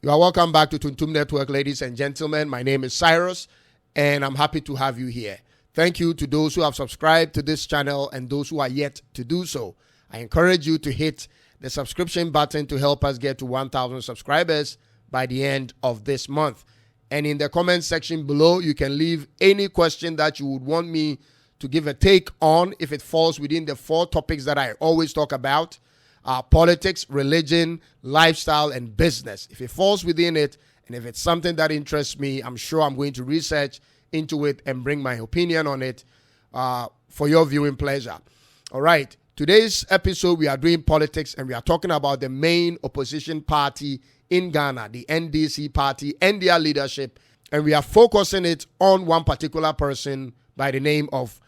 You are welcome back to Tuntum Network, ladies and gentlemen. My name is Cyrus, and I'm happy to have you here. Thank you to those who have subscribed to this channel and those who are yet to do so. I encourage you to hit the subscription button to help us get to 1,000 subscribers by the end of this month. And in the comment section below, you can leave any question that you would want me to give a take on if it falls within the 4 topics that I always talk about. Politics, religion, lifestyle, and business. If it falls within it, and if it's something that interests me, I'm sure I'm going to research into it and bring my opinion on it for your viewing pleasure. All right. Today's episode, we are doing politics, and we are talking about the main opposition party in Ghana, the NDC party, and their leadership. And we are focusing it on one particular person by the name of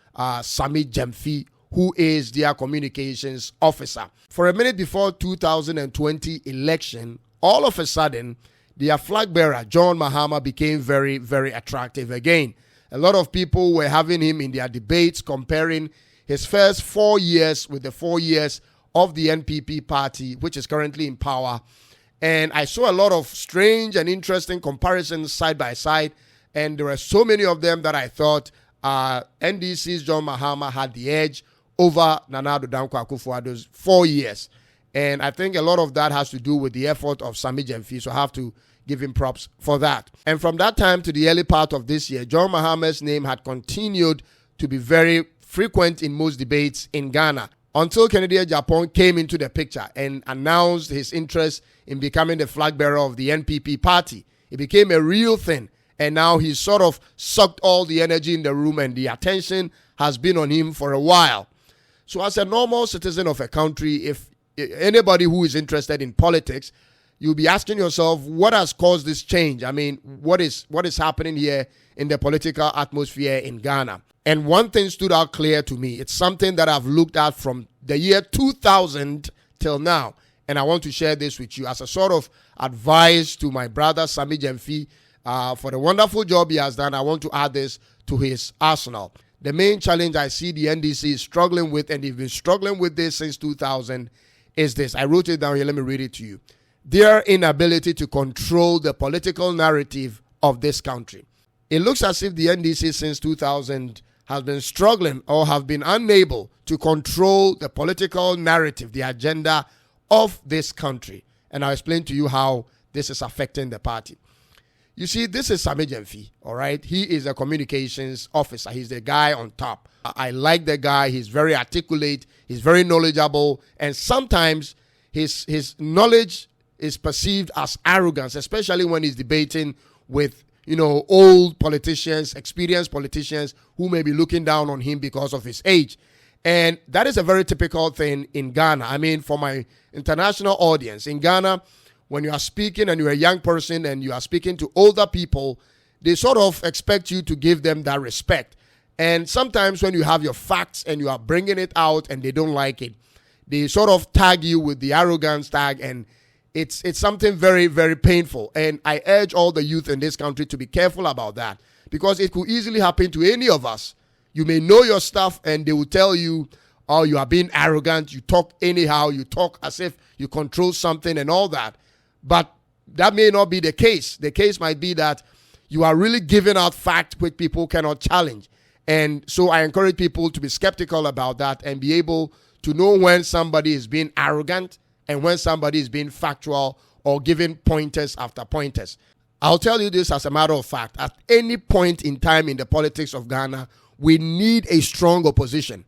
Sammy Gyamfi, who is their communications officer. For a minute before 2020 election, all of a sudden, their flag bearer, John Mahama, became very, very attractive again. A lot of people were having him in their debates, comparing his first 4 years with the 4 years of the NPP party, which is currently in power. And I saw a lot of strange and interesting comparisons side by side. And there were so many of them that I thought NDC's John Mahama had the edge over Nana Addo Dankwa Akufo-Addo's 4 years. And I think a lot of that has to do with the effort of Sammy Gyamfi, so I have to give him props for that. And from that time to the early part of this year, John Mahama's name had continued to be very frequent in most debates in Ghana until Kennedy Agyapong came into the picture and announced his interest in becoming the flag bearer of the NPP party. It became a real thing, and now he's sort of sucked all the energy in the room, and the attention has been on him for a while. So as a normal citizen of a country, if anybody who is interested in politics, you'll be asking yourself, what has caused this change? I mean, what is happening here in the political atmosphere in Ghana? And one thing stood out clear to me. It's something that I've looked at from the year 2000 till now. And I want to share this with you as a sort of advice to my brother, Sammy Gyamfi, for the wonderful job he has done. I want to add this to his arsenal. The main challenge I see the NDC is struggling with, and they've been struggling with this since 2000, is this. I wrote it down here. Let me read it to you. Their inability to control the political narrative of this country. It looks as if the NDC since 2000 has been struggling or have been unable to control the political narrative, the agenda of this country. And I'll explain to you how this is affecting the party. You see, this is Sammy Gyamfi, all right? He is a communications officer. He's the guy on top. I like the guy. He's very articulate. He's very knowledgeable. And sometimes his knowledge is perceived as arrogance, especially when he's debating with, old politicians, experienced politicians who may be looking down on him because of his age. And that is a very typical thing in Ghana. I mean, for my international audience, in Ghana, when you are speaking and you're a young person and you are speaking to older people, they sort of expect you to give them that respect. And sometimes when you have your facts and you are bringing it out and they don't like it, they sort of tag you with the arrogance tag, and it's something very, very painful. And I urge all the youth in this country to be careful about that, because it could easily happen to any of us. You may know your stuff and they will tell you, oh, you are being arrogant, you talk anyhow, you talk as if you control something and all that. But that may not be the case. The case might be that you are really giving out facts which people cannot challenge. And so I encourage people to be skeptical about that and be able to know when somebody is being arrogant and when somebody is being factual or giving pointers after pointers. I'll tell you this as a matter of fact. At any point in time in the politics of Ghana, we need a strong opposition.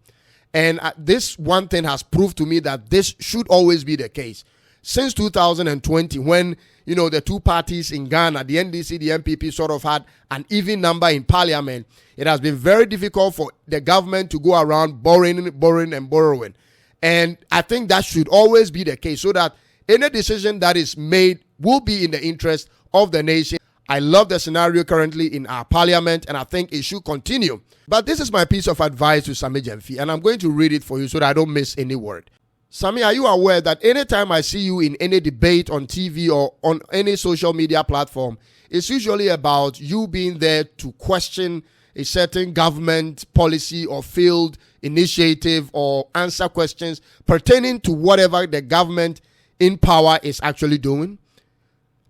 And this one thing has proved to me that this should always be the case. Since 2020, when, the two parties in Ghana, the NDC, the NPP, sort of had an even number in parliament, it has been very difficult for the government to go around borrowing. And I think that should always be the case, so that any decision that is made will be in the interest of the nation. I love the scenario currently in our parliament, and I think it should continue. But this is my piece of advice to Sammy Gyamfi, and I'm going to read it for you so that I don't miss any word. Sammy, are you aware that anytime I see you in any debate on TV or on any social media platform, it's usually about you being there to question a certain government policy or field initiative or answer questions pertaining to whatever the government in power is actually doing?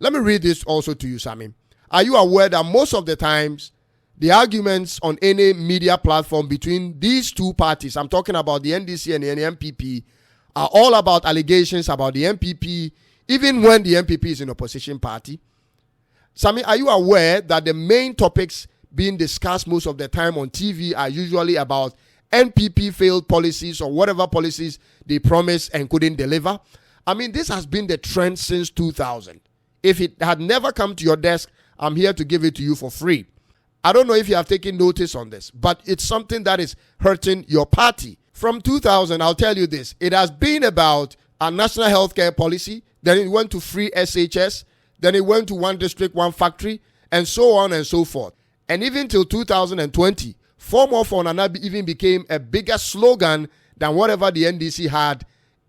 Let me read this also to you, Sammy. Are you aware that most of the times, the arguments on any media platform between these two parties, I'm talking about the NDC and the MPP, are all about allegations about the MPP, even when the MPP is an opposition party? Sammy, are you aware that the main topics being discussed most of the time on TV are usually about NPP failed policies or whatever policies they promised and couldn't deliver? I mean, this has been the trend since 2000. If it had never come to your desk, I'm here to give it to you for free. I don't know if you have taken notice on this, but it's something that is hurting your party. From 2000, I'll tell you this. It has been about a national healthcare policy. Then it went to free SHS. Then it went to one district, one factory, and so on and so forth. And even till 2020, 4 more for Nana even became a bigger slogan than whatever the NDC had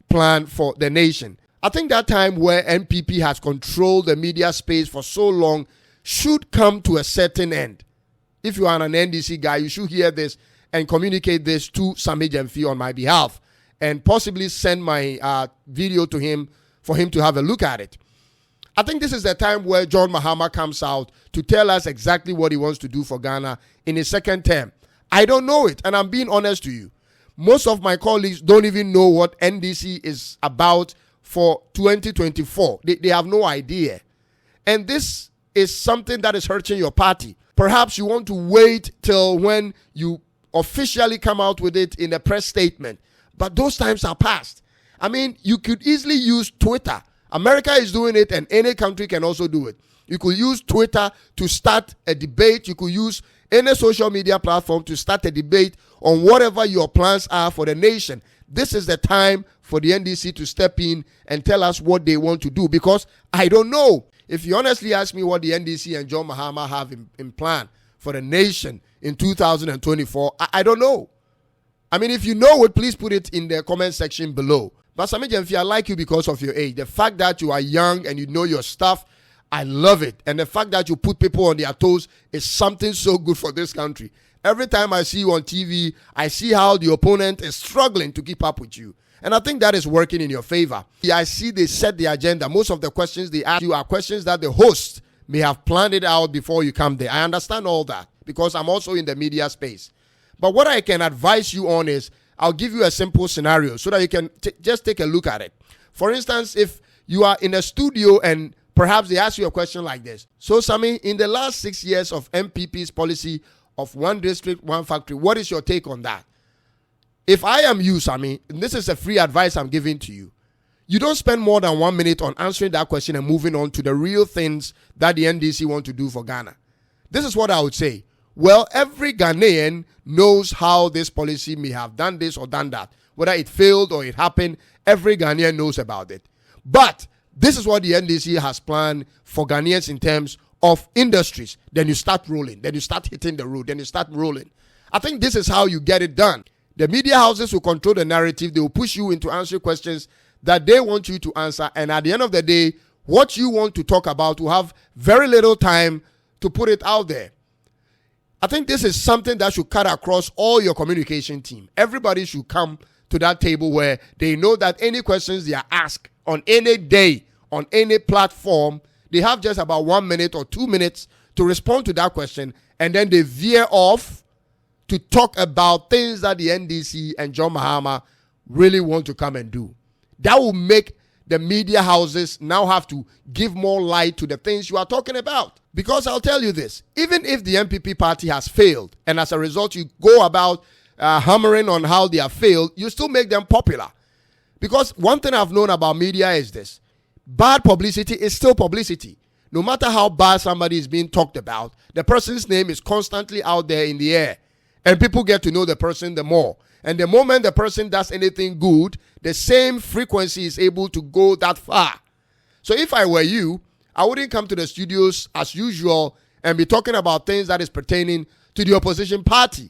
planned for the nation. I think that time where NPP has controlled the media space for so long should come to a certain end. If you are an NDC guy, you should hear this and communicate this to Sammy Gyamfi on my behalf and possibly send my video to him for him to have a look at it. I think this is the time where John Mahama comes out to tell us exactly what he wants to do for Ghana in his second term. I don't know it, and I'm being honest to you. Most of my colleagues don't even know what NDC is about for 2024. They have no idea. And this is something that is hurting your party. Perhaps you want to wait till when you officially come out with it in a press statement. But those times are past. I mean, you could easily use Twitter. America is doing it, and any country can also do it. You could use Twitter to start a debate. You could use any social media platform to start a debate on whatever your plans are for the nation. This is the time for the NDC to step in and tell us what they want to do, because I don't know. If you honestly ask me what the NDC and John Mahama have in plan for the nation in 2024, I don't know. I mean, if you know it, please put it in the comment section below. But Sammy Gyamfi, I like you because of your age. The fact that you are young and you know your stuff, I love it. And the fact that you put people on their toes is something so good for this country. Every time I see you on TV, I see how the opponent is struggling to keep up with you. And I think that is working in your favor. I see they set the agenda. Most of the questions they ask you are questions that the host may have planned it out before you come there. I understand all that because I'm also in the media space. But what I can advise you on is I'll give you a simple scenario so that you can just take a look at it. For instance, if you are in a studio and perhaps they ask you a question like this. So, Sammy, in the last 6 years of MPP's policy of one district, one factory, what is your take on that? If I am you, Sammy, and this is a free advice I'm giving to you, you don't spend more than 1 minute on answering that question and moving on to the real things that the NDC want to do for Ghana. This is what I would say. Well, every Ghanaian knows how this policy may have done this or done that. Whether it failed or it happened, every Ghanaian knows about it. But this is what the NDC has planned for Ghanaians in terms of industries. Then you start rolling. Then you start hitting the road. Then you start rolling. I think this is how you get it done. The media houses will control the narrative. They will push you into answering questions that they want you to answer. And at the end of the day, what you want to talk about will have very little time to put it out there. I think this is something that should cut across all your communication team. Everybody should come to that table where they know that any questions they are asked on any day, on any platform, they have just about 1 minute or 2 minutes to respond to that question, and then they veer off to talk about things that the NDC and John Mahama really want to come and do. That will make the media houses now have to give more light to the things you are talking about. Because I'll tell you this, even if the MPP party has failed, and as a result you go about hammering on how they have failed, you still make them popular. Because one thing I've known about media is this: bad publicity is still publicity. No matter how bad somebody is being talked about, the person's name is constantly out there in the air. And people get to know the person the more. And the moment the person does anything good, the same frequency is able to go that far. So if I were you, I wouldn't come to the studios as usual and be talking about things that is pertaining to the opposition party.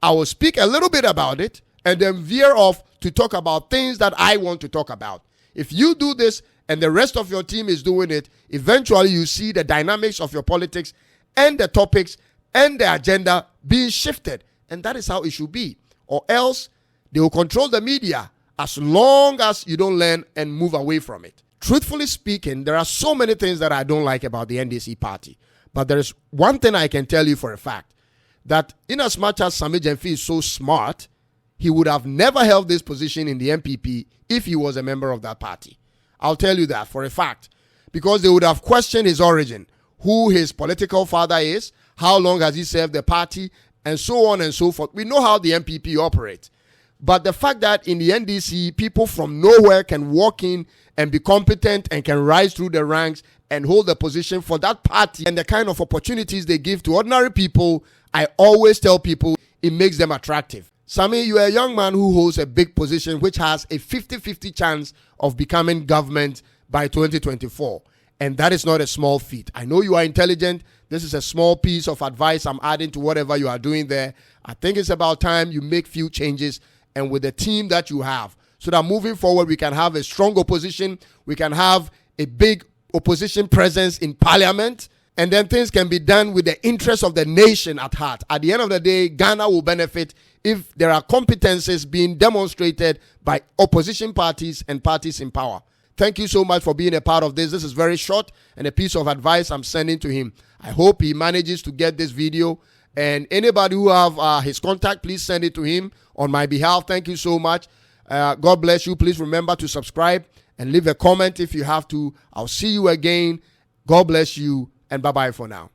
I will speak a little bit about it and then veer off to talk about things that I want to talk about. If you do this and the rest of your team is doing it, eventually you see the dynamics of your politics and the topics and the agenda being shifted. And that is how it should be. Or else they will control the media as long as you don't learn and move away from it. truthfully speaking, there are so many things that I don't like about the NDC party. But there is one thing I can tell you for a fact, that in as much as Sammy Gyamfi is so smart, he would have never held this position in the MPP if he was a member of that party. I'll tell you that for a fact. Because they would have questioned his origin, who his political father is, how long has he served the party, and so on and so forth. We know how the MPP operates. But the fact that in the NDC, people from nowhere can walk in and be competent and can rise through the ranks and hold a position for that party, and the kind of opportunities they give to ordinary people, I always tell people it makes them attractive. Sammy, you are a young man who holds a big position which has a 50-50 chance of becoming government by 2024. And that is not a small feat. I know you are intelligent. This is a small piece of advice I'm adding to whatever you are doing there. I think it's about time you make few changes, and with the team that you have, so that moving forward we can have a strong opposition, we can have a big opposition presence in parliament, and then things can be done with the interests of the nation at heart. At the end of the day, Ghana will benefit if there are competences being demonstrated by opposition parties and parties in power. Thank you so much for being a part of this. This is very short and a piece of advice I'm sending to him. I hope he manages to get this video. And anybody who have his contact, please send it to him on my behalf. Thank you so much. God bless you. Please remember to subscribe and leave a comment if you have to. I'll see you again. God bless you, and bye-bye for now.